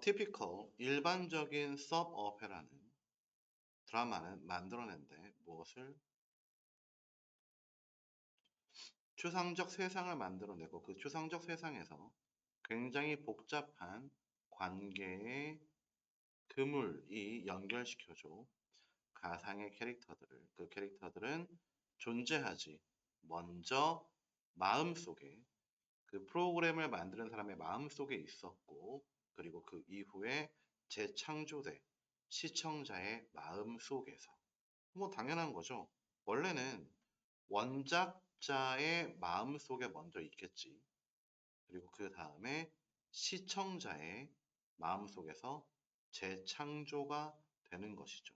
typical, 일반적인 soap opera는 드라마는 만들어낸데 무엇을? 추상적 세상을 만들어내고 그 추상적 세상에서 굉장히 복잡한 관계의 그물이 연결시켜줘 가상의 캐릭터들을. 그 캐릭터들은 존재하지 먼저 마음속에 그 프로그램을 만드는 사람의 마음속에 있었고, 그리고 그 이후에 재창조돼 시청자의 마음속에서. 뭐 당연한 거죠. 원래는 원작자의 마음속에 먼저 있겠지. 그리고 그 다음에 시청자의 마음속에서 재창조가 되는 것이죠.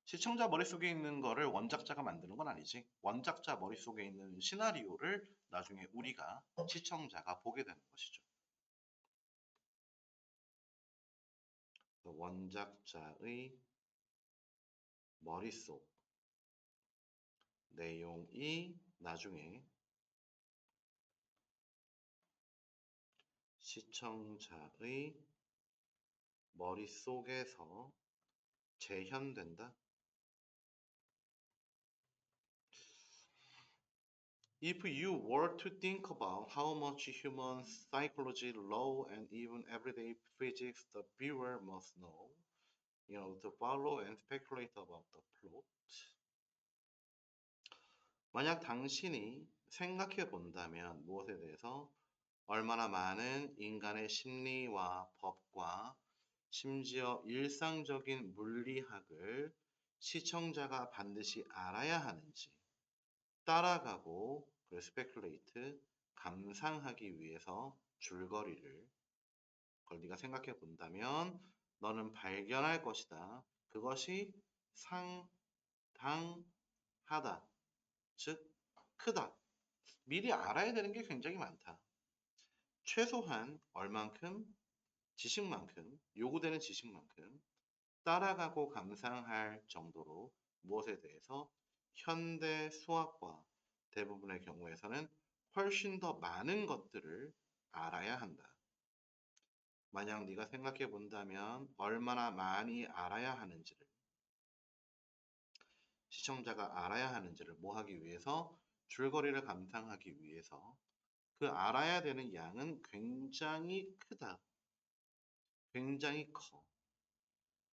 시청자 머릿속에 있는 거를 원작자가 만드는 건 아니지. 원작자 머릿속에 있는 시나리오를 나중에 우리가 시청자가 보게 되는 것이죠. 원작자의 머릿속 내용이 나중에 시청자의 머릿속에서 재현된다. If you were to think about how much human psychology, law, and even everyday physics the viewer must know, to follow and speculate about the plot. 만약 당신이 생각해 본다면 무엇에 대해서 얼마나 많은 인간의 심리와 법과 심지어 일상적인 물리학을 시청자가 반드시 알아야 하는지 따라가고 그 스페큘레이트 감상하기 위해서 줄거리를 그걸 네가 생각해 본다면 너는 발견할 것이다. 그것이 상당하다. 즉 크다. 미리 알아야 되는 게 굉장히 많다. 최소한 얼만큼 지식만큼 요구되는 지식만큼 따라가고 감상할 정도로 무엇에 대해서 현대 수학과 대부분의 경우에서는 훨씬 더 많은 것들을 알아야 한다. 만약 네가 생각해 본다면 얼마나 많이 알아야 하는지를 시청자가 알아야 하는지를 뭐 하기 위해서 줄거리를 감상하기 위해서 그 알아야 되는 양은 굉장히 크다. 굉장히 커.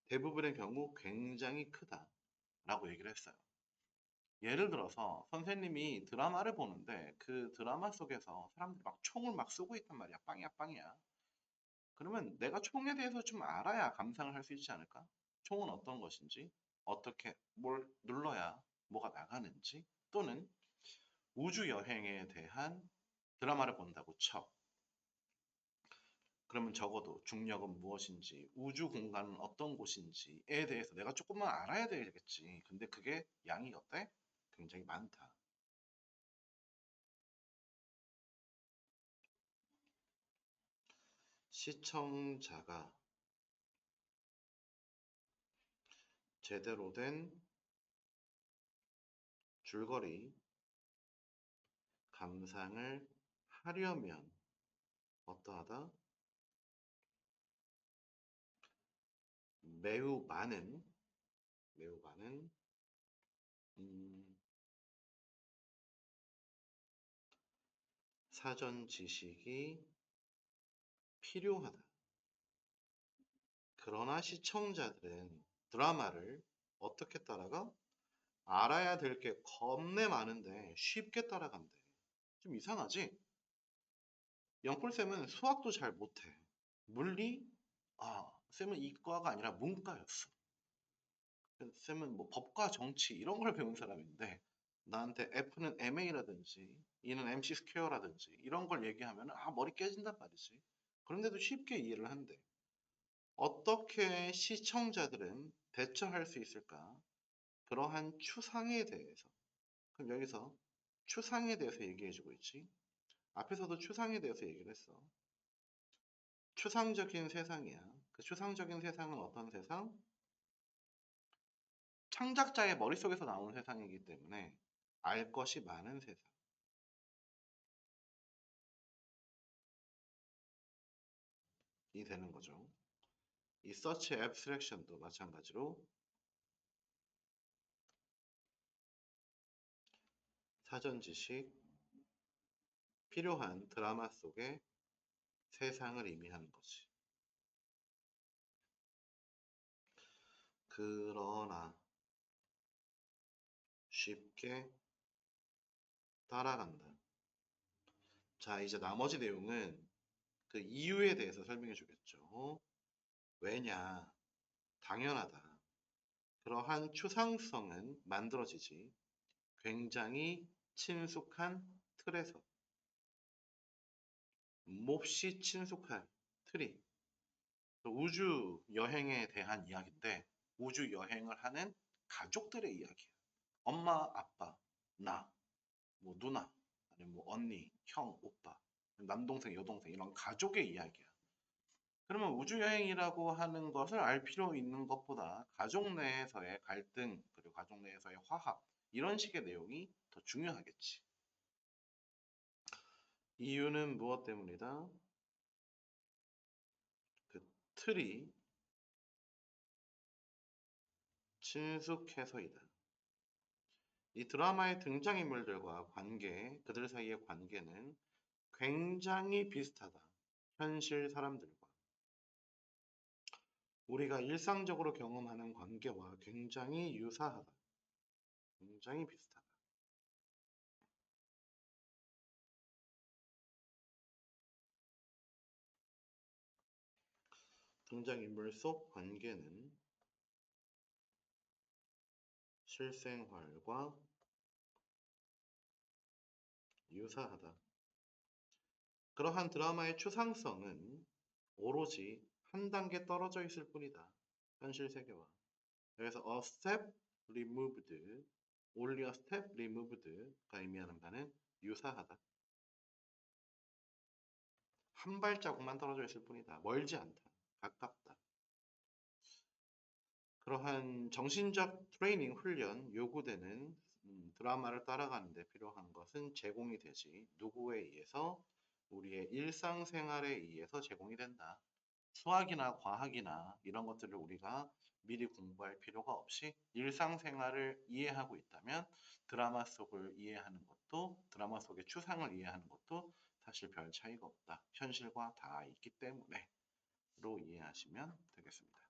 대부분의 경우 굉장히 크다. 라고 얘기를 했어요. 예를 들어서 선생님이 드라마를 보는데 그 드라마 속에서 사람들이 막 총을 막 쏘고 있단 말이야. 빵이야, 빵이야. 그러면 내가 총에 대해서 좀 알아야 감상을 할 수 있지 않을까? 총은 어떤 것인지, 어떻게 뭘 눌러야 뭐가 나가는지, 또는 우주 여행에 대한 드라마를 본다고 쳐. 그러면 적어도 중력은 무엇인지, 우주 공간은 어떤 곳인지에 대해서 내가 조금만 알아야 되겠지. 근데 그게 양이 어때? 굉장히 많다. 시청자가 제대로 된 줄거리 감상을 하려면 어떠하다? 매우 많은 음, 사전 지식이 필요하다. 그러나 시청자들은 드라마를 어떻게 따라가? 알아야 될 게 겁내 많은데 쉽게 따라간대. 좀 이상하지? 영풀쌤은 수학도 잘 못해. 물리? 쌤은 이과가 아니라 문과였어. 쌤은 뭐 법과 정치 이런 걸 배운 사람인데 나한테 F는 MA라든지 E는 MC 스퀘어라든지 이런 걸 얘기하면 머리 깨진단 말이지. 그런데도 쉽게 이해를 한대. 어떻게 시청자들은 대처할 수 있을까? 그러한 추상에 대해서. 그럼 여기서 추상에 대해서 얘기해주고 있지. 앞에서도 추상에 대해서 얘기를 했어. 추상적인 세상이야. 그 추상적인 세상은 어떤 세상? 창작자의 머릿속에서 나오는 세상이기 때문에 알 것이 많은 세상. 되는 거죠. 이 search abstraction도 마찬가지로 사전 지식, 필요한 드라마 속의 세상을 의미하는 거지. 그러나 쉽게 따라간다. 자, 이제 나머지 내용은 그 이유에 대해서 설명해 주겠죠. 왜냐? 당연하다. 그러한 추상성은 만들어지지 굉장히 친숙한 틀에서 몹시 친숙한 틀이 우주 여행에 대한 이야기인데 우주 여행을 하는 가족들의 이야기야. 엄마, 아빠, 나, 뭐 누나, 아니면 뭐 언니, 형, 오빠, 남동생, 여동생 이런 가족의 이야기야. 그러면 우주 여행이라고 하는 것을 알 필요 있는 것보다 가족 내에서의 갈등 그리고 가족 내에서의 화합 이런 식의 내용이 더 중요하겠지. 이유는 무엇 때문이다? 그 틀이 친숙해서이다. 이 드라마의 등장인물들과 관계, 그들 사이의 관계는 굉장히 비슷하다. 현실 사람들과. 우리가 일상적으로 경험하는 관계와 굉장히 유사하다. 굉장히 비슷하다. 등장인물 속 관계는 실생활과 유사하다. 그러한 드라마의 추상성은 오로지 한 단계 떨어져 있을 뿐이다. 현실 세계와. 그래서 a step removed, only a step removed가 의미하는 바는 유사하다. 한 발자국만 떨어져 있을 뿐이다. 멀지 않다. 가깝다. 그러한 정신적 트레이닝 훈련 요구되는 드라마를 따라가는 데 필요한 것은 제공이 되지 누구에 의해서 우리의 일상생활에 의해서 제공이 된다. 수학이나 과학이나 이런 것들을 우리가 미리 공부할 필요가 없이 일상생활을 이해하고 있다면 드라마 속을 이해하는 것도 드라마 속의 추상을 이해하는 것도 사실 별 차이가 없다. 현실과 다 있기 때문에 로 이해하시면 되겠습니다.